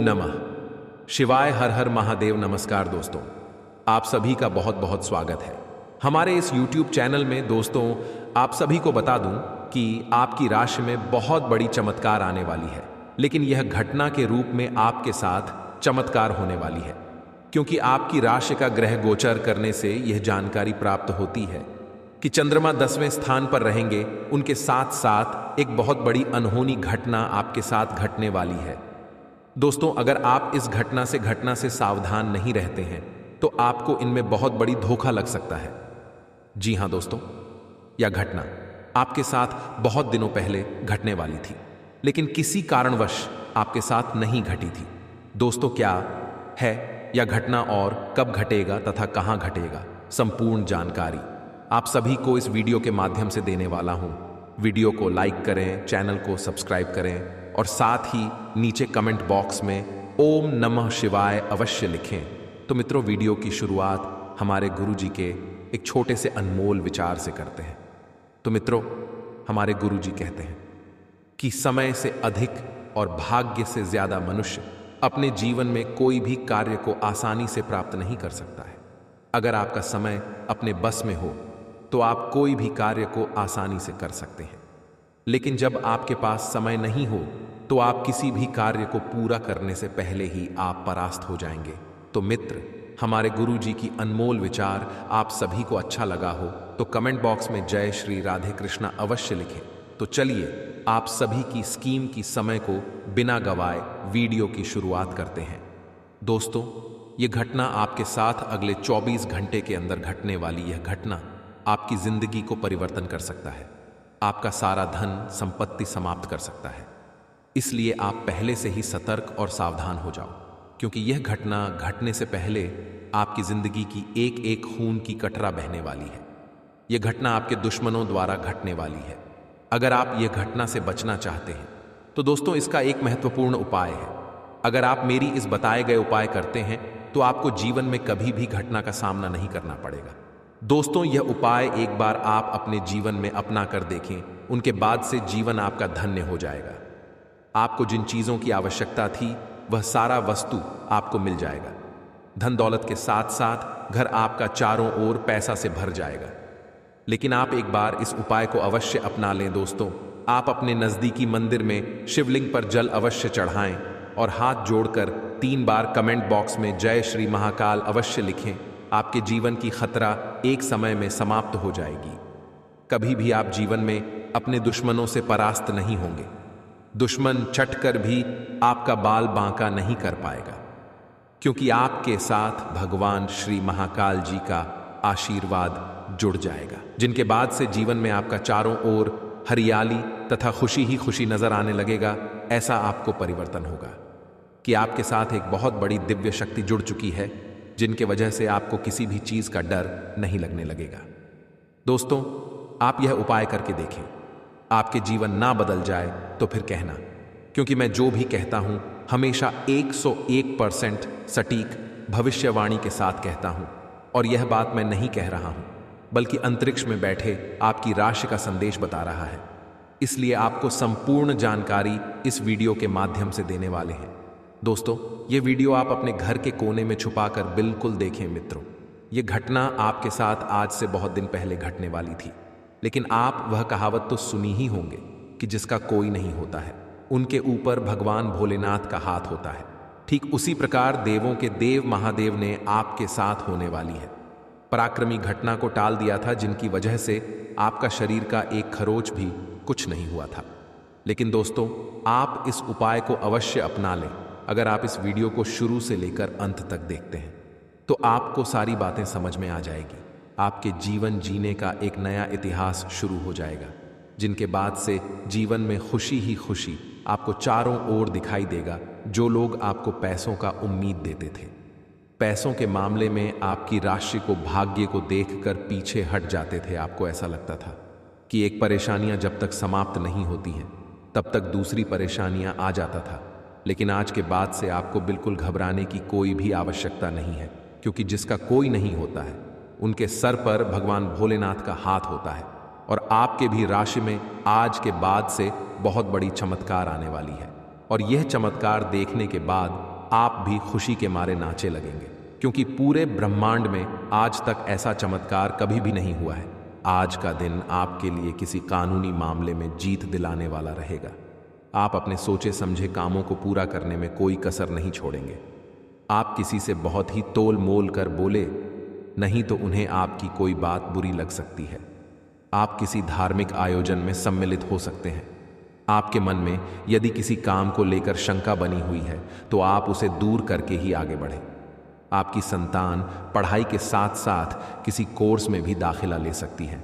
नमः शिवाय। हर हर महादेव। नमस्कार दोस्तों, आप सभी का बहुत बहुत स्वागत है हमारे इस YouTube चैनल में। दोस्तों, आप सभी को बता दूं कि आपकी राशि में बहुत बड़ी चमत्कार आने वाली है, लेकिन यह घटना के रूप में आपके साथ चमत्कार होने वाली है, क्योंकि आपकी राशि का ग्रह गोचर करने से यह जानकारी प्राप्त होती है कि चंद्रमा 10वें स्थान पर रहेंगे। उनके साथ साथ एक बहुत बड़ी अनहोनी घटना आपके साथ घटने वाली है। दोस्तों, अगर आप इस घटना से सावधान नहीं रहते हैं तो आपको इनमें बहुत बड़ी धोखा लग सकता है। जी हां दोस्तों, यह घटना आपके साथ बहुत दिनों पहले घटने वाली थी, लेकिन किसी कारणवश आपके साथ नहीं घटी थी। दोस्तों, क्या है यह घटना और कब घटेगा तथा कहां घटेगा, संपूर्ण जानकारी आप सभी को इस वीडियो के माध्यम से देने वाला हूं। वीडियो को लाइक करें, चैनल को सब्सक्राइब करें और साथ ही नीचे कमेंट बॉक्स में ओम नमः शिवाय अवश्य लिखें। तो मित्रों, वीडियो की शुरुआत हमारे गुरुजी के एक छोटे से अनमोल विचार से करते हैं। तो मित्रों, हमारे गुरुजी कहते हैं कि समय से अधिक और भाग्य से ज्यादा मनुष्य अपने जीवन में कोई भी कार्य को आसानी से प्राप्त नहीं कर सकता है। अगर आपका समय अपने बस में हो तो आप कोई भी कार्य को आसानी से कर सकते हैं, लेकिन जब आपके पास समय नहीं हो तो आप किसी भी कार्य को पूरा करने से पहले ही आप परास्त हो जाएंगे। तो मित्र, हमारे गुरुजी की अनमोल विचार आप सभी को अच्छा लगा हो तो कमेंट बॉक्स में जय श्री राधे कृष्णा अवश्य लिखें। तो चलिए आप सभी की स्कीम की समय को बिना गवाए वीडियो की शुरुआत करते हैं। दोस्तों, यह घटना आपके साथ अगले 24 घंटे के अंदर घटने वाली यह घटना आपकी जिंदगी को परिवर्तन कर सकता है, आपका सारा धन संपत्ति समाप्त कर सकता है। इसलिए आप पहले से ही सतर्क और सावधान हो जाओ, क्योंकि यह घटना घटने से पहले आपकी जिंदगी की एक एक खून की कटरा बहने वाली है। यह घटना आपके दुश्मनों द्वारा घटने वाली है। अगर आप यह घटना से बचना चाहते हैं तो दोस्तों, इसका एक महत्वपूर्ण उपाय है। अगर आप मेरी इस बताए गए उपाय करते हैं तो आपको जीवन में कभी भी घटना का सामना नहीं करना पड़ेगा। दोस्तों, यह उपाय एक बार आप अपने जीवन में अपना कर देखें, उनके बाद से जीवन आपका धन्य हो जाएगा। आपको जिन चीजों की आवश्यकता थी वह सारा वस्तु आपको मिल जाएगा। धन दौलत के साथ साथ घर आपका चारों ओर पैसा से भर जाएगा। लेकिन आप एक बार इस उपाय को अवश्य अपना लें। दोस्तों, आप अपने नजदीकी मंदिर में शिवलिंग पर जल अवश्य चढ़ाएं और हाथ जोड़कर 3 बार कमेंट बॉक्स में जय श्री महाकाल अवश्य लिखें। आपके जीवन की खतरा एक समय में समाप्त हो जाएगी। कभी भी आप जीवन में अपने दुश्मनों से परास्त नहीं होंगे। दुश्मन छट कर भी आपका बाल बांका नहीं कर पाएगा, क्योंकि आपके साथ भगवान श्री महाकाल जी का आशीर्वाद जुड़ जाएगा, जिनके बाद से जीवन में आपका चारों ओर हरियाली तथा खुशी ही खुशी नजर आने लगेगा। ऐसा आपको परिवर्तन होगा कि आपके साथ एक बहुत बड़ी दिव्य शक्ति जुड़ चुकी है, जिनके वजह से आपको किसी भी चीज का डर नहीं लगने लगेगा। दोस्तों, आप यह उपाय करके देखें। आपके जीवन ना बदल जाए तो फिर कहना, क्योंकि मैं जो भी कहता हूं हमेशा 101% सटीक भविष्यवाणी के साथ कहता हूं। और यह बात मैं नहीं कह रहा हूं, बल्कि अंतरिक्ष में बैठे आपकी राशि का संदेश बता रहा है। इसलिए आपको संपूर्ण जानकारी इस वीडियो के माध्यम से देने वाले हैं। दोस्तों, यह वीडियो आप अपने घर के कोने में छुपाकर बिल्कुल देखें। मित्रों, यह घटना आपके साथ आज से बहुत दिन पहले घटने वाली थी, लेकिन आप वह कहावत तो सुनी ही होंगे कि जिसका कोई नहीं होता है उनके ऊपर भगवान भोलेनाथ का हाथ होता है। ठीक उसी प्रकार देवों के देव महादेव ने आपके साथ होने वाली है पराक्रमी घटना को टाल दिया था, जिनकी वजह से आपका शरीर का एक खरोच भी कुछ नहीं हुआ था। लेकिन दोस्तों, आप इस उपाय को अवश्य अपना लें। अगर आप इस वीडियो को शुरू से लेकर अंत तक देखते हैं तो आपको सारी बातें समझ में आ जाएगी। आपके जीवन जीने का एक नया इतिहास शुरू हो जाएगा, जिनके बाद से जीवन में खुशी ही खुशी आपको चारों ओर दिखाई देगा। जो लोग आपको पैसों का उम्मीद देते थे, पैसों के मामले में आपकी राशि को भाग्य को देखकर पीछे हट जाते थे। आपको ऐसा लगता था कि एक परेशानियां जब तक समाप्त नहीं होती हैं तब तक दूसरी परेशानियां आ जाता था। लेकिन आज के बाद से आपको बिल्कुल घबराने की कोई भी आवश्यकता नहीं है, क्योंकि जिसका कोई नहीं होता है उनके सर पर भगवान भोलेनाथ का हाथ होता है। और आपके भी राशि में आज के बाद से बहुत बड़ी चमत्कार आने वाली है। और यह चमत्कार देखने के बाद आप भी खुशी के मारे नाचे लगेंगे, क्योंकि पूरे ब्रह्मांड में आज तक ऐसा चमत्कार कभी भी नहीं हुआ है। आज का दिन आपके लिए किसी कानूनी मामले में जीत दिलाने वाला रहेगा। आप अपने सोचे समझे कामों को पूरा करने में कोई कसर नहीं छोड़ेंगे। आप किसी से बहुत ही तोल मोल कर बोले, नहीं तो उन्हें आपकी कोई बात बुरी लग सकती है। आप किसी धार्मिक आयोजन में सम्मिलित हो सकते हैं। आपके मन में यदि किसी काम को लेकर शंका बनी हुई है तो आप उसे दूर करके ही आगे बढ़ें। आपकी संतान पढ़ाई के साथ साथ किसी कोर्स में भी दाखिला ले सकती है।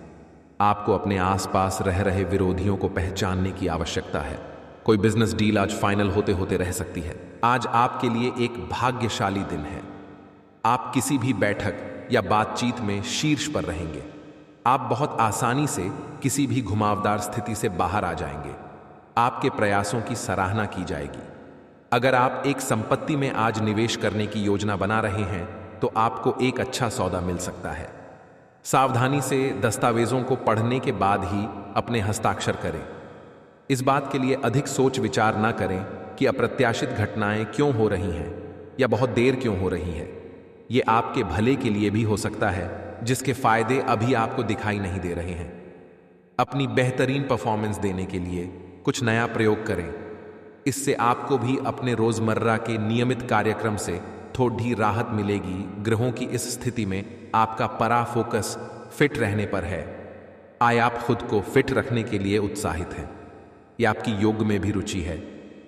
आपको अपने आसपास रह रहे विरोधियों को पहचानने की आवश्यकता है। कोई बिजनेस डील आज फाइनल होते होते रह सकती है। आज आपके लिए एक भाग्यशाली दिन है। आप किसी भी बैठक या बातचीत में शीर्ष पर रहेंगे। आप बहुत आसानी से किसी भी घुमावदार स्थिति से बाहर आ जाएंगे। आपके प्रयासों की सराहना की जाएगी। अगर आप एक संपत्ति में आज निवेश करने की योजना बना रहे हैं तो आपको एक अच्छा सौदा मिल सकता है। सावधानी से दस्तावेजों को पढ़ने के बाद ही अपने हस्ताक्षर करें। इस बात के लिए अधिक सोच विचार न करें कि अप्रत्याशित घटनाएं क्यों हो रही हैं या बहुत देर क्यों हो रही है। ये आपके भले के लिए भी हो सकता है, जिसके फायदे अभी आपको दिखाई नहीं दे रहे हैं। अपनी बेहतरीन परफॉर्मेंस देने के लिए कुछ नया प्रयोग करें। इससे आपको भी अपने रोजमर्रा के नियमित कार्यक्रम से थोड़ी राहत मिलेगी। ग्रहों की इस स्थिति में आपका परा फोकस फिट रहने पर है। आप खुद को फिट रखने के लिए उत्साहित हैं। यह आपकी योग में भी रुचि है।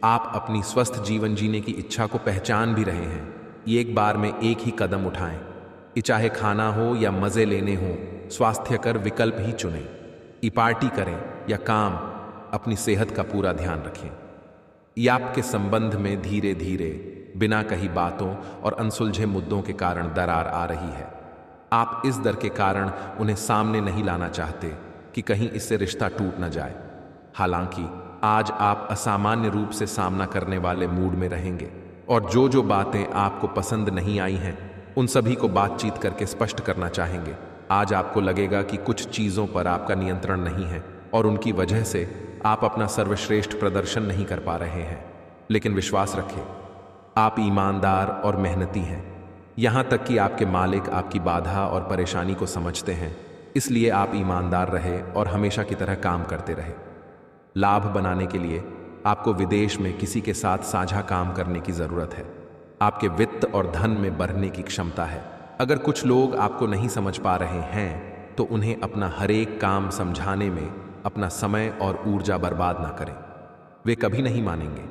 आप अपनी स्वस्थ जीवन जीने की इच्छा को पहचान भी रहे हैं। ये एक बार में एक ही कदम उठाएं। ये चाहे खाना हो या मजे लेने हो, स्वास्थ्यकर विकल्प ही चुनें। ये पार्टी करें या काम, अपनी सेहत का पूरा ध्यान रखें। ये आपके संबंध में धीरे धीरे बिना कही बातों और अनसुलझे मुद्दों के कारण दरार आ रही है। आप इस डर के कारण उन्हें सामने नहीं लाना चाहते कि कहीं इससे रिश्ता टूट न जाए। हालांकि आज आप असामान्य रूप से सामना करने वाले मूड में रहेंगे और जो बातें आपको पसंद नहीं आई हैं उन सभी को बातचीत करके स्पष्ट करना चाहेंगे। आज आपको लगेगा कि कुछ चीज़ों पर आपका नियंत्रण नहीं है और उनकी वजह से आप अपना सर्वश्रेष्ठ प्रदर्शन नहीं कर पा रहे हैं। लेकिन विश्वास रखें, आप ईमानदार और मेहनती हैं। यहाँ तक कि आपके मालिक आपकी बाधा और परेशानी को समझते हैं। इसलिए आप ईमानदार रहे और हमेशा की तरह काम करते रहे। लाभ बनाने के लिए आपको विदेश में किसी के साथ साझा काम करने की ज़रूरत है। आपके वित्त और धन में बढ़ने की क्षमता है। अगर कुछ लोग आपको नहीं समझ पा रहे हैं तो उन्हें अपना हरेक काम समझाने में अपना समय और ऊर्जा बर्बाद ना करें। वे कभी नहीं मानेंगे।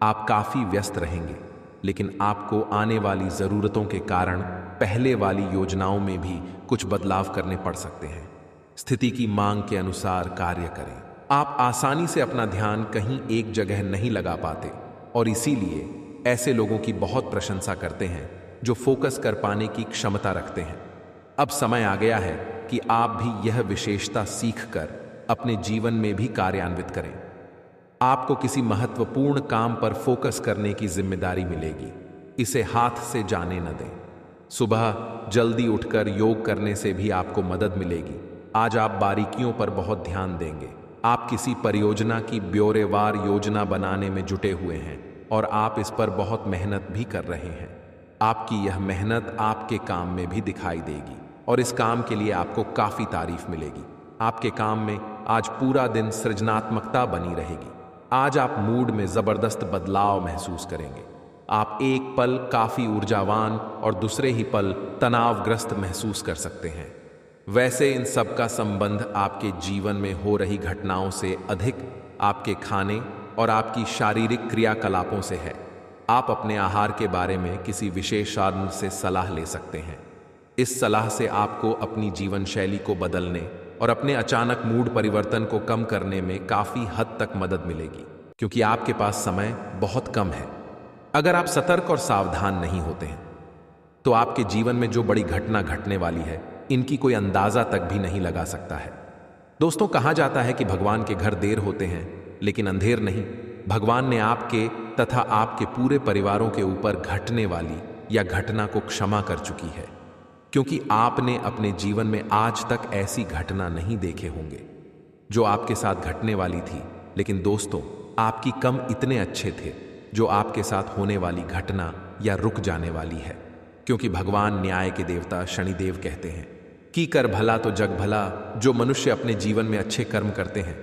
आप काफ़ी व्यस्त रहेंगे, लेकिन आपको आने वाली ज़रूरतों के कारण पहले वाली योजनाओं में भी कुछ बदलाव करने पड़ सकते हैं। स्थिति की मांग के अनुसार कार्य करें। आप आसानी से अपना ध्यान कहीं एक जगह नहीं लगा पाते और इसीलिए ऐसे लोगों की बहुत प्रशंसा करते हैं जो फोकस कर पाने की क्षमता रखते हैं। अब समय आ गया है कि आप भी यह विशेषता सीखकर अपने जीवन में भी कार्यान्वित करें। आपको किसी महत्वपूर्ण काम पर फोकस करने की जिम्मेदारी मिलेगी। इसे हाथ से जाने न दें। सुबह जल्दी उठकर योग करने से भी आपको मदद मिलेगी। आज आप बारीकियों पर बहुत ध्यान देंगे। आप किसी परियोजना की ब्यौरेवार योजना बनाने में जुटे हुए हैं और आप इस पर बहुत मेहनत भी कर रहे हैं। आपकी यह मेहनत आपके काम में भी दिखाई देगी और इस काम के लिए आपको काफ़ी तारीफ मिलेगी। आपके काम में आज पूरा दिन सृजनात्मकता बनी रहेगी। आज आप मूड में ज़बरदस्त बदलाव महसूस करेंगे। आप एक पल काफ़ी ऊर्जावान और दूसरे ही पल तनावग्रस्त महसूस कर सकते हैं। वैसे इन सब का संबंध आपके जीवन में हो रही घटनाओं से अधिक आपके खाने और आपकी शारीरिक क्रियाकलापों से है। आप अपने आहार के बारे में किसी विशेषज्ञ से सलाह ले सकते हैं। इस सलाह से आपको अपनी जीवन शैली को बदलने और अपने अचानक मूड परिवर्तन को कम करने में काफ़ी हद तक मदद मिलेगी, क्योंकि आपके पास समय बहुत कम है। अगर आप सतर्क और सावधान नहीं होते हैं तो आपके जीवन में जो बड़ी घटना घटने वाली है इनकी कोई अंदाजा तक भी नहीं लगा सकता है। दोस्तों, कहा जाता है कि भगवान के घर देर होते हैं लेकिन अंधेर नहीं। भगवान ने आपके तथा आपके पूरे परिवारों के ऊपर घटने वाली या घटना को क्षमा कर चुकी है, क्योंकि आपने अपने जीवन में आज तक ऐसी घटना नहीं देखे होंगे जो आपके साथ घटने वाली थी। लेकिन दोस्तों, आपकी कम इतने अच्छे थे जो आपके साथ होने वाली घटना या रुक जाने वाली है, क्योंकि भगवान न्याय के देवता शनिदेव कहते हैं कि कर भला तो जग भला। जो मनुष्य अपने जीवन में अच्छे कर्म करते हैं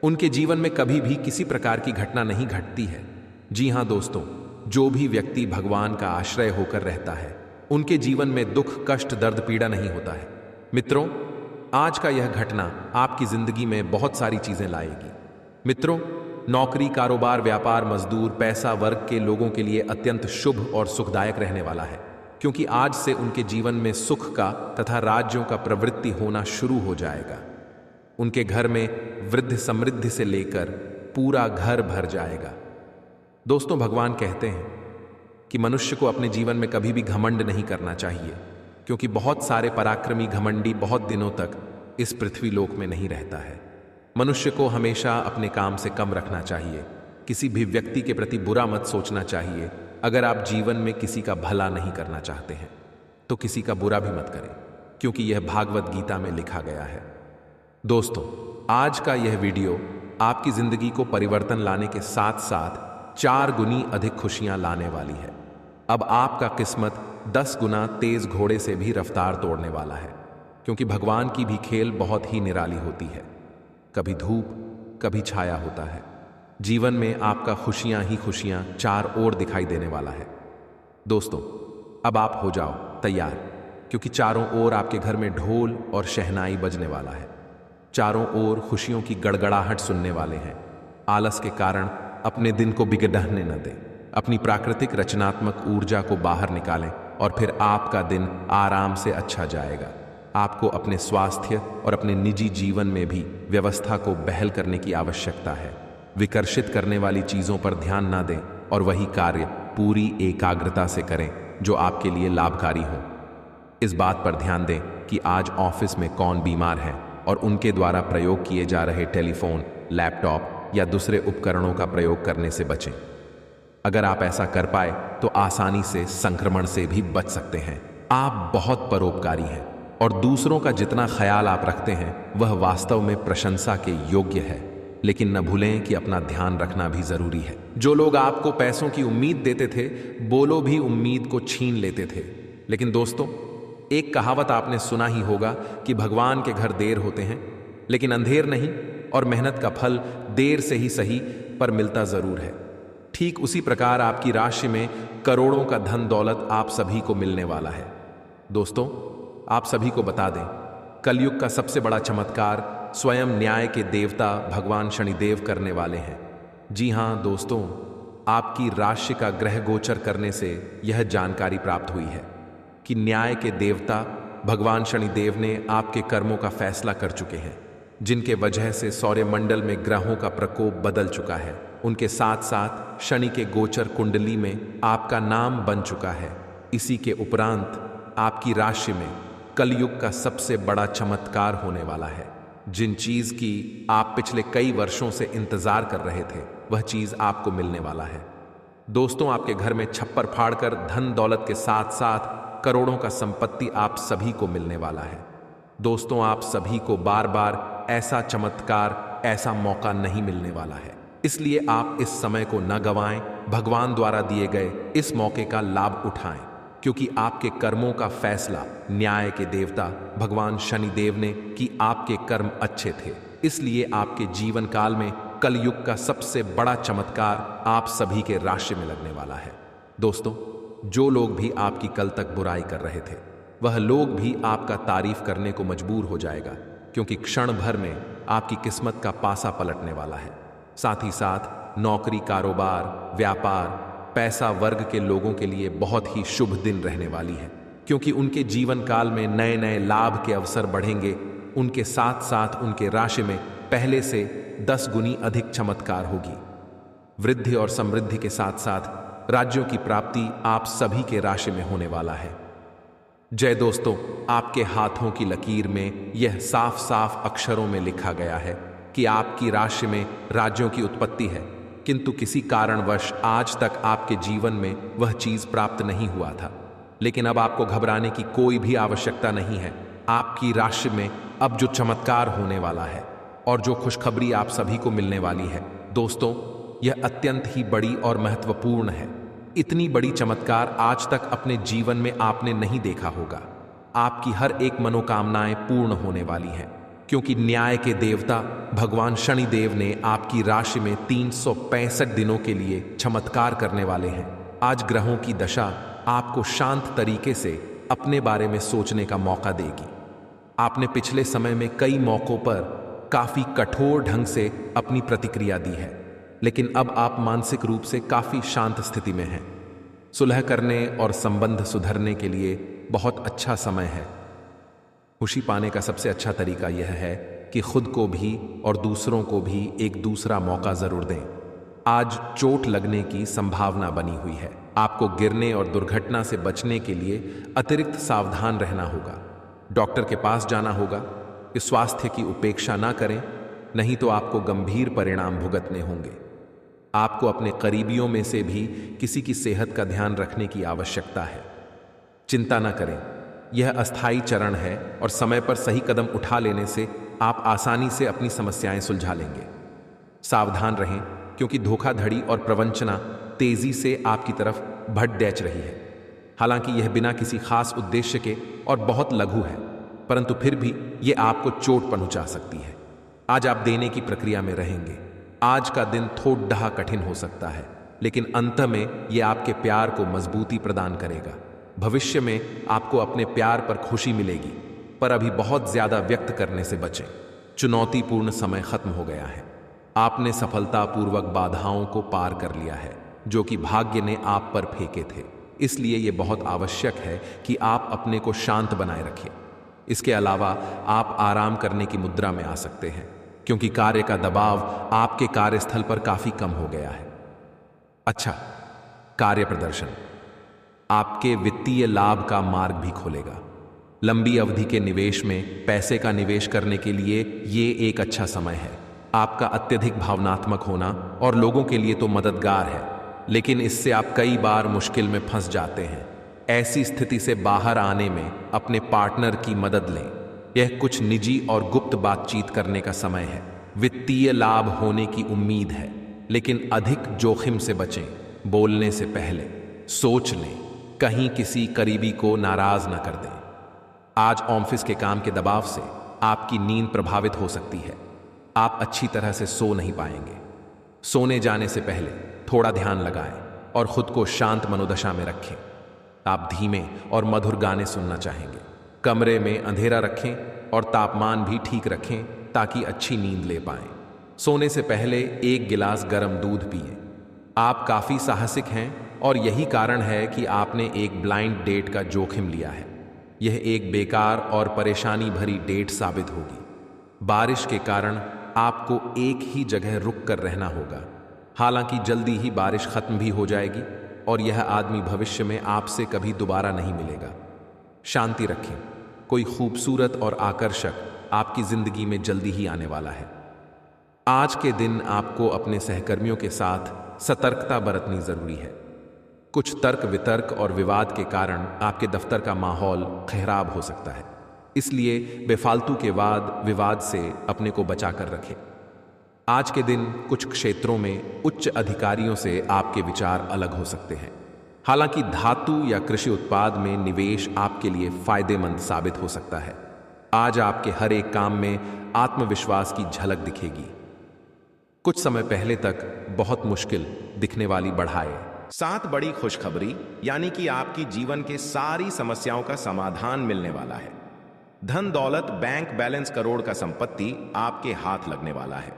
उनके जीवन में कभी भी किसी प्रकार की घटना नहीं घटती है। जी हाँ दोस्तों, जो भी व्यक्ति भगवान का आश्रय होकर रहता है उनके जीवन में दुख, कष्ट, दर्द, पीड़ा नहीं होता है। मित्रों, आज का यह घटना आपकी जिंदगी में बहुत सारी चीजें लाएगी। मित्रों, नौकरी, कारोबार, व्यापार, मजदूर, पैसा वर्ग के लोगों के लिए अत्यंत शुभ और सुखदायक रहने वाला है, क्योंकि आज से उनके जीवन में सुख का तथा राज्यों का प्रवृत्ति होना शुरू हो जाएगा। उनके घर में वृद्धि समृद्धि से लेकर पूरा घर भर जाएगा। दोस्तों, भगवान कहते हैं कि मनुष्य को अपने जीवन में कभी भी घमंड नहीं करना चाहिए, क्योंकि बहुत सारे पराक्रमी घमंडी बहुत दिनों तक इस पृथ्वी लोक में नहीं रहता है। मनुष्य को हमेशा अपने काम से कम रखना चाहिए, किसी भी व्यक्ति के प्रति बुरा मत सोचना चाहिए। अगर आप जीवन में किसी का भला नहीं करना चाहते हैं तो किसी का बुरा भी मत करें, क्योंकि यह भागवत गीता में लिखा गया है। दोस्तों, आज का यह वीडियो आपकी जिंदगी को परिवर्तन लाने के साथ साथ 4 गुनी अधिक खुशियां लाने वाली है। अब आपका किस्मत 10 गुना तेज घोड़े से भी रफ्तार तोड़ने वाला है, क्योंकि भगवान की भी खेल बहुत ही निराली होती है। कभी धूप, कभी छाया होता है। जीवन में आपका खुशियां ही खुशियां 4 ओर दिखाई देने वाला है। दोस्तों, अब आप हो जाओ तैयार, क्योंकि चारों ओर आपके घर में ढोल और शहनाई बजने वाला है। चारों ओर खुशियों की गड़गड़ाहट सुनने वाले हैं। आलस के कारण अपने दिन को बिगड़ने न दें। अपनी प्राकृतिक रचनात्मक ऊर्जा को बाहर निकालें और फिर आपका दिन आराम से अच्छा जाएगा। आपको अपने स्वास्थ्य और अपने निजी जीवन में भी व्यवस्था को बहाल करने की आवश्यकता है। विकर्षित करने वाली चीजों पर ध्यान ना दें और वही कार्य पूरी एकाग्रता से करें जो आपके लिए लाभकारी हो। इस बात पर ध्यान दें कि आज ऑफिस में कौन बीमार है और उनके द्वारा प्रयोग किए जा रहे टेलीफोन, लैपटॉप या दूसरे उपकरणों का प्रयोग करने से बचें। अगर आप ऐसा कर पाए तो आसानी से संक्रमण से भी बच सकते हैं। आप बहुत परोपकारी हैं और दूसरों का जितना ख्याल आप रखते हैं वह वास्तव में प्रशंसा के योग्य है। लेकिन न भूलें कि अपना ध्यान रखना भी जरूरी है। जो लोग आपको पैसों की उम्मीद देते थे, बोलो भी उम्मीद को छीन लेते थे। लेकिन दोस्तों, एक कहावत आपने सुना ही होगा कि भगवान के घर देर होते हैं लेकिन अंधेर नहीं, और मेहनत का फल देर से ही सही पर मिलता जरूर है। ठीक उसी प्रकार आपकी राशि में करोड़ों का धन दौलत आप सभी को मिलने वाला है। दोस्तों, आप सभी को बता दें, कलयुग का सबसे बड़ा चमत्कार स्वयं न्याय के देवता भगवान शनिदेव करने वाले हैं। जी हाँ दोस्तों, आपकी राशि का ग्रह गोचर करने से यह जानकारी प्राप्त हुई है कि न्याय के देवता भगवान शनिदेव ने आपके कर्मों का फैसला कर चुके हैं, जिनके वजह से सौरमंडल में ग्रहों का प्रकोप बदल चुका है। उनके साथ साथ शनि के गोचर कुंडली में आपका नाम बन चुका है। इसी के उपरांत आपकी राशि में कलयुग का सबसे बड़ा चमत्कार होने वाला है। जिन चीज की आप पिछले कई वर्षों से इंतजार कर रहे थे वह चीज आपको मिलने वाला है। दोस्तों, आपके घर में छप्पर फाड़कर धन दौलत के साथ साथ करोड़ों का संपत्ति आप सभी को मिलने वाला है। दोस्तों, आप सभी को बार बार ऐसा चमत्कार, ऐसा मौका नहीं मिलने वाला है, इसलिए आप इस समय को न गंवाएं। भगवान द्वारा दिए गए इस मौके का लाभ उठाएं, क्योंकि आपके कर्मों का फैसला न्याय के देवता भगवान शनिदेव ने कि आपके कर्म अच्छे थे, इसलिए आपके जीवन काल में कलयुग का सबसे बड़ा चमत्कार आप सभी के राशि में लगने वाला है। दोस्तों, जो लोग भी आपकी कल तक बुराई कर रहे थे वह लोग भी आपका तारीफ करने को मजबूर हो जाएगा, क्योंकि क्षण भर में आपकी किस्मत का पासा पलटने वाला है। साथ ही साथ नौकरी, कारोबार, व्यापार, पैसा वर्ग के लोगों के लिए बहुत ही शुभ दिन रहने वाली है, क्योंकि उनके जीवन काल में नए नए लाभ के अवसर बढ़ेंगे। उनके साथ साथ उनके राशि में पहले से 10 गुनी अधिक चमत्कार होगी। वृद्धि और समृद्धि के साथ साथ राज्यों की प्राप्ति आप सभी के राशि में होने वाला है। जय दोस्तों, आपके हाथों की लकीर में यह साफ साफ अक्षरों में लिखा गया है कि आपकी राशि में राज्यों की उत्पत्ति है, किंतु किसी कारणवश आज तक आपके जीवन में वह चीज प्राप्त नहीं हुआ था। लेकिन अब आपको घबराने की कोई भी आवश्यकता नहीं है। आपकी राशि में अब जो चमत्कार होने वाला है और जो खुशखबरी आप सभी को मिलने वाली है, दोस्तों, यह अत्यंत ही बड़ी और महत्वपूर्ण है। इतनी बड़ी चमत्कार आज तक अपने जीवन में आपने नहीं देखा होगा। आपकी हर एक मनोकामनाएं पूर्ण होने वाली हैं, क्योंकि न्याय के देवता भगवान शनिदेव ने आपकी राशि में 365 दिनों के लिए चमत्कार करने वाले हैं। आज ग्रहों की दशा आपको शांत तरीके से अपने बारे में सोचने का मौका देगी। आपने पिछले समय में कई मौकों पर काफी कठोर ढंग से अपनी प्रतिक्रिया दी है, लेकिन अब आप मानसिक रूप से काफी शांत स्थिति में हैं। सुलह करने और संबंध सुधरने के लिए बहुत अच्छा समय है। खुशी पाने का सबसे अच्छा तरीका यह है कि खुद को भी और दूसरों को भी एक दूसरा मौका जरूर दें। आज चोट लगने की संभावना बनी हुई है। आपको गिरने और दुर्घटना से बचने के लिए अतिरिक्त सावधान रहना होगा। डॉक्टर के पास जाना होगा। इस स्वास्थ्य की उपेक्षा ना करें, नहीं तो आपको गंभीर परिणाम भुगतने होंगे। आपको अपने करीबियों में से भी किसी की सेहत का ध्यान रखने की आवश्यकता है। चिंता ना करें, यह अस्थायी चरण है और समय पर सही कदम उठा लेने से आप आसानी से अपनी समस्याएं सुलझा लेंगे। सावधान रहें, क्योंकि धोखाधड़ी और प्रवंचना तेजी से आपकी तरफ बढ़ डैच रही है। हालांकि यह बिना किसी खास उद्देश्य के और बहुत लघु है, परंतु फिर भी यह आपको चोट पहुंचा सकती है। आज आप देने की प्रक्रिया में रहेंगे। आज का दिन थोड़ा कठिन हो सकता है, लेकिन अंत में यह आपके प्यार को मजबूती प्रदान करेगा। भविष्य में आपको अपने प्यार पर खुशी मिलेगी, पर अभी बहुत ज्यादा व्यक्त करने से बचें। चुनौतीपूर्ण समय खत्म हो गया है। आपने सफलतापूर्वक बाधाओं को पार कर लिया है, जो कि भाग्य ने आप पर फेंके थे। इसलिए यह बहुत आवश्यक है कि आप अपने को शांत बनाए रखें। इसके अलावा आप आराम करने की मुद्रा में आ सकते हैं, क्योंकि कार्य का दबाव आपके कार्यस्थल पर काफी कम हो गया है। अच्छा, कार्य प्रदर्शन आपके वित्तीय लाभ का मार्ग भी खोलेगा। लंबी अवधि के निवेश में पैसे का निवेश करने के लिए ये एक अच्छा समय है। आपका अत्यधिक भावनात्मक होना और लोगों के लिए तो मददगार है, लेकिन इससे आप कई बार मुश्किल में फंस जाते हैं। ऐसी स्थिति से बाहर आने में अपने पार्टनर की मदद लें। यह कुछ निजी और गुप्त बातचीत करने का समय है। वित्तीय लाभ होने की उम्मीद है, लेकिन अधिक जोखिम से बचें। बोलने से पहले सोच लें, कहीं किसी करीबी को नाराज न कर दें। आज ऑफिस के काम के दबाव से आपकी नींद प्रभावित हो सकती है। आप अच्छी तरह से सो नहीं पाएंगे। सोने जाने से पहले थोड़ा ध्यान लगाएं और खुद को शांत मनोदशा में रखें। आप धीमे और मधुर गाने सुनना चाहेंगे। कमरे में अंधेरा रखें और तापमान भी ठीक रखें ताकि अच्छी नींद ले पाएं। सोने से पहले 1 गिलास गर्म दूध पिएं। आप काफी साहसिक हैं और यही कारण है कि आपने एक ब्लाइंड डेट का जोखिम लिया है। यह एक बेकार और परेशानी भरी डेट साबित होगी। बारिश के कारण आपको एक ही जगह रुक कर रहना होगा। हालांकि जल्दी ही बारिश खत्म भी हो जाएगी और यह आदमी भविष्य में आपसे कभी दोबारा नहीं मिलेगा। शांति रखें। कोई खूबसूरत और आकर्षक आपकी जिंदगी में जल्दी ही आने वाला है। आज के दिन आपको अपने सहकर्मियों के साथ सतर्कता बरतनी जरूरी है। कुछ तर्क वितर्क और विवाद के कारण आपके दफ्तर का माहौल खराब हो सकता है, इसलिए बेफालतू के वाद विवाद से अपने को बचा कर रखें। आज के दिन कुछ क्षेत्रों में उच्च अधिकारियों से आपके विचार अलग हो सकते हैं। हालांकि धातु या कृषि उत्पाद में निवेश आपके लिए फायदेमंद साबित हो सकता है। आज आपके हर एक काम में आत्मविश्वास की झलक दिखेगी। कुछ समय पहले तक बहुत मुश्किल दिखने वाली बढ़ाए 7 बड़ी खुशखबरी, यानी कि आपकी जीवन के सारी समस्याओं का समाधान मिलने वाला है। धन दौलत, बैंक बैलेंस, करोड़ का संपत्ति आपके हाथ लगने वाला है।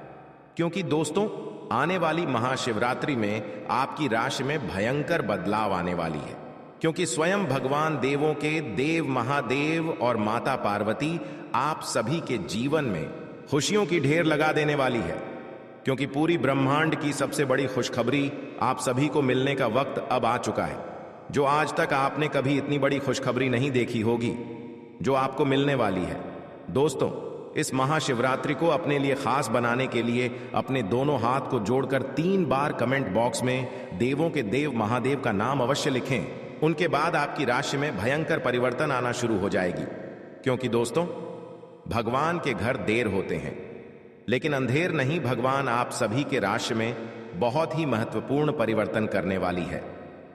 क्योंकि दोस्तों, आने वाली महाशिवरात्रि में आपकी राशि में भयंकर बदलाव आने वाली है। क्योंकि स्वयं भगवान देवों के देव महादेव और माता पार्वती आप सभी के जीवन में खुशियों की ढेर लगा देने वाली है। क्योंकि पूरी ब्रह्मांड की सबसे बड़ी खुशखबरी आप सभी को मिलने का वक्त अब आ चुका है। जो आज तक आपने कभी इतनी बड़ी खुशखबरी नहीं देखी होगी, जो आपको मिलने वाली है। दोस्तों, इस महाशिवरात्रि को अपने लिए खास बनाने के लिए अपने दोनों हाथ को जोड़कर 3 बार कमेंट बॉक्स में देवों के देव महादेव का नाम अवश्य लिखें। उनके बाद आपकी राशि में भयंकर परिवर्तन आना शुरू हो जाएगी। क्योंकि दोस्तों, भगवान के घर देर होते हैं, लेकिन अंधेर नहीं। भगवान आप सभी के राशि में बहुत ही महत्वपूर्ण परिवर्तन करने वाली है,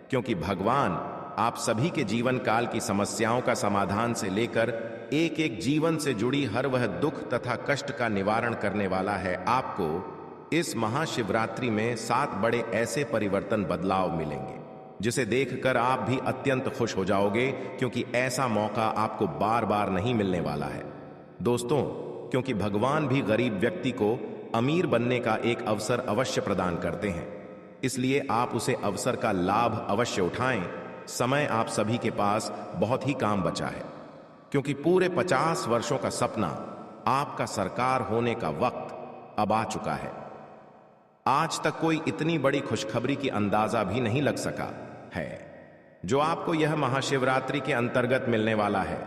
क्योंकि भगवान आप सभी के जीवन काल की समस्याओं का समाधान से लेकर एक एक जीवन से जुड़ी हर वह दुख तथा कष्ट का निवारण करने वाला है। आपको इस महाशिवरात्रि में 7 बड़े ऐसे परिवर्तन बदलाव मिलेंगे जिसे देखकर आप भी अत्यंत खुश हो जाओगे, क्योंकि ऐसा मौका आपको बार बार नहीं मिलने वाला है। दोस्तों, क्योंकि भगवान भी गरीब व्यक्ति को अमीर बनने का एक अवसर अवश्य प्रदान करते हैं, इसलिए आप उसे अवसर का लाभ अवश्य उठाएं। समय आप सभी के पास बहुत ही काम बचा है, क्योंकि पूरे 50 वर्षों का सपना आपका सरकार होने का वक्त अब आ चुका है। आज तक कोई इतनी बड़ी खुशखबरी की अंदाजा भी नहीं लग सका है जो आपको यह महाशिवरात्रि के अंतर्गत मिलने वाला है।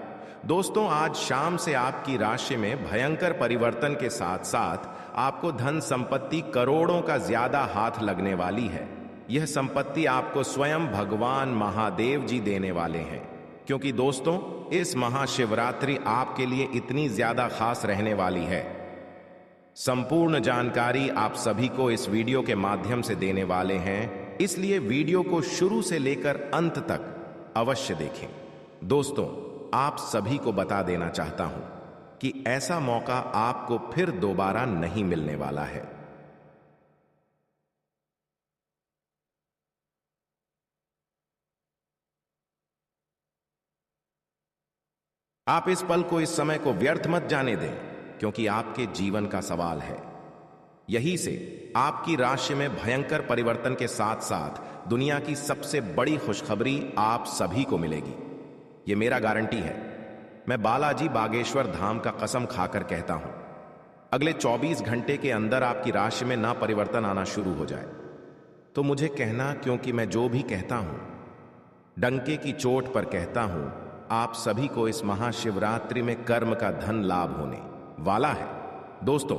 दोस्तों, आज शाम से आपकी राशि में भयंकर परिवर्तन के साथ साथ आपको धन संपत्ति करोड़ों का ज्यादा हाथ लगने वाली है। यह संपत्ति आपको स्वयं भगवान महादेव जी देने वाले हैं, क्योंकि दोस्तों, इस महाशिवरात्रि आपके लिए इतनी ज्यादा खास रहने वाली है। संपूर्ण जानकारी आप सभी को इस वीडियो के माध्यम से देने वाले हैं, इसलिए वीडियो को शुरू से लेकर अंत तक अवश्य देखें। दोस्तों, आप सभी को बता देना चाहता हूं कि ऐसा मौका आपको फिर दोबारा नहीं मिलने वाला है। आप इस पल को, इस समय को व्यर्थ मत जाने दें, क्योंकि आपके जीवन का सवाल है। यही से आपकी राशि में भयंकर परिवर्तन के साथ साथ दुनिया की सबसे बड़ी खुशखबरी आप सभी को मिलेगी। यह मेरा गारंटी है। मैं बालाजी बागेश्वर धाम का कसम खाकर कहता हूं, अगले 24 घंटे के अंदर आपकी राशि में ना परिवर्तन आना शुरू हो जाए तो मुझे कहना, क्योंकि मैं जो भी कहता हूं डंके की चोट पर कहता हूं। आप सभी को इस महाशिवरात्रि में कर्म का धन लाभ होने वाला है। दोस्तों,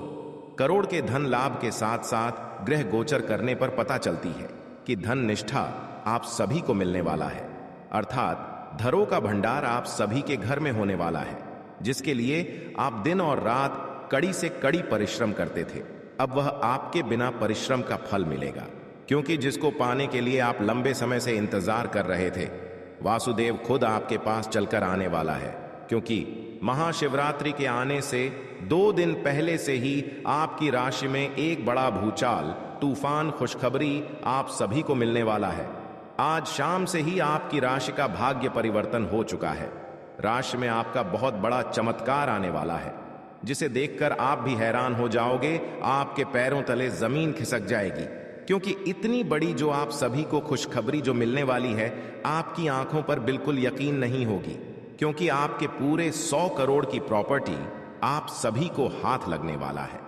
करोड़ के धन लाभ के साथ साथ ग्रह गोचर करने पर पता चलती है कि धन निष्ठा आप सभी को मिलने वाला है, अर्थात धरों का भंडार आप सभी के घर में होने वाला है, जिसके लिए आप दिन और रात कड़ी से कड़ी परिश्रम करते थे। अब वह आपके बिना परिश्रम का फल मिलेगा, क्योंकि जिसको पाने के लिए आप लंबे समय से इंतजार कर रहे थे, वासुदेव खुद आपके पास चलकर आने वाला है। क्योंकि महाशिवरात्रि के आने से 2 दिन पहले से ही आपकी राशि में एक बड़ा भूचाल, तूफान खुशखबरी आप सभी को मिलने वाला है। आज शाम से ही आपकी राशि का भाग्य परिवर्तन हो चुका है। राशि में आपका बहुत बड़ा चमत्कार आने वाला है, जिसे देखकर आप भी हैरान हो जाओगे। आपके पैरों तले जमीन खिसक जाएगी, क्योंकि इतनी बड़ी जो आप सभी को खुशखबरी जो मिलने वाली है, आपकी आंखों पर बिल्कुल यकीन नहीं होगी, क्योंकि आपके पूरे 100 करोड़ की प्रॉपर्टी आप सभी को हाथ लगने वाला है।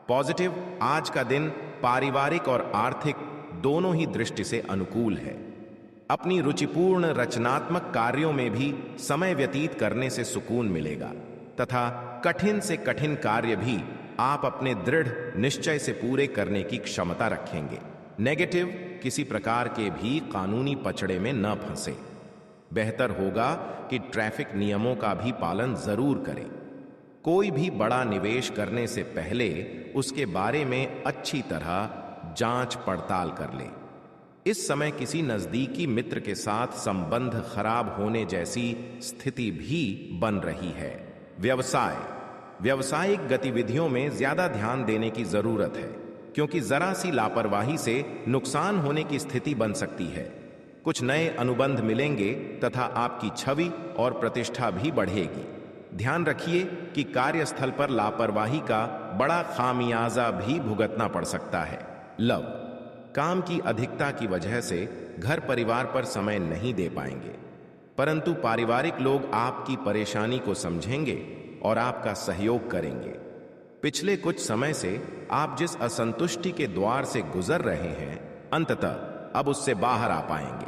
पॉजिटिव, आज का दिन पारिवारिक और आर्थिक दोनों ही दृष्टि से अनुकूल है। अपनी रुचिपूर्ण रचनात्मक कार्यों में भी समय व्यतीत करने से सुकून मिलेगा, तथा कठिन से कठिन कार्य भी आप अपने दृढ़ निश्चय से पूरे करने की क्षमता रखेंगे। नेगेटिव, किसी प्रकार के भी कानूनी पचड़े में न फंसे। बेहतर होगा कि ट्रैफिक नियमों का भी पालन जरूर करें। कोई भी बड़ा निवेश करने से पहले उसके बारे में अच्छी तरह जांच पड़ताल कर ले। इस समय किसी नजदीकी मित्र के साथ संबंध खराब होने जैसी स्थिति भी बन रही है। व्यवसाय, व्यावसायिक गतिविधियों में ज्यादा ध्यान देने की जरूरत है, क्योंकि जरा सी लापरवाही से नुकसान होने की स्थिति बन सकती है। कुछ नए अनुबंध मिलेंगे तथा आपकी छवि और प्रतिष्ठा भी बढ़ेगी। ध्यान रखिए कि कार्यस्थल पर लापरवाही का बड़ा खामियाजा भी भुगतना पड़ सकता है। लव, काम की अधिकता की वजह से घर परिवार पर समय नहीं दे पाएंगे, परंतु पारिवारिक लोग आपकी परेशानी को समझेंगे और आपका सहयोग करेंगे। पिछले कुछ समय से आप जिस असंतुष्टि के द्वार से गुजर रहे हैं, अंततः अब उससे बाहर आ पाएंगे।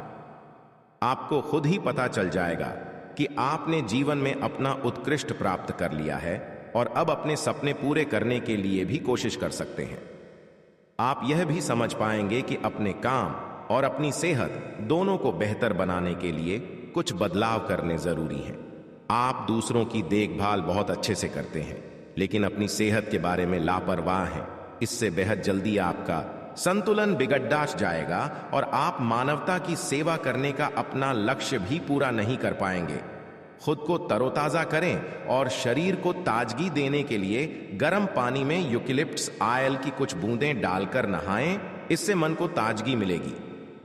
आपको खुद ही पता चल जाएगा कि आपने जीवन में अपना उत्कृष्ट प्राप्त कर लिया है और अब अपने सपने पूरे करने के लिए भी कोशिश कर सकते हैं। आप यह भी समझ पाएंगे कि अपने काम और अपनी सेहत दोनों को बेहतर बनाने के लिए कुछ बदलाव करने जरूरी हैं। आप दूसरों की देखभाल बहुत अच्छे से करते हैं, लेकिन अपनी सेहत के बारे में लापरवाह हैं। इससे बेहद जल्दी आपका संतुलन बिगड़ जाएगा और आप मानवता की सेवा करने का अपना लक्ष्य भी पूरा नहीं कर पाएंगे। खुद को तरोताजा करें और शरीर को ताजगी देने के लिए गर्म पानी में यूकेलिप्टस ऑयल की कुछ बूंदें डालकर नहाएं। इससे मन को ताजगी मिलेगी।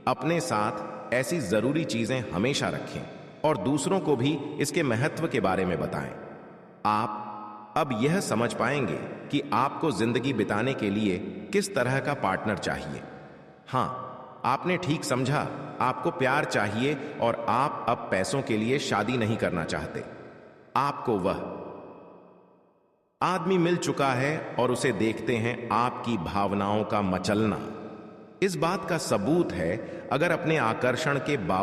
अपने साथ ऐसी जरूरी चीजें हमेशा रखें और दूसरों को भी इसके महत्व के बारे में बताएं। आप अब यह समझ पाएंगे कि आपको जिंदगी बिताने के लिए किस तरह का पार्टनर चाहिए। हाँ, आपने ठीक समझा, आपको प्यार चाहिए और आप अब पैसों के लिए शादी नहीं करना चाहते। आपको वह आदमी मिल चुका है और उसे देखते हैं आपकी भावनाओं का मचलना। इस बात का सबूत है, अगर अपने आकर्षण के बावजूद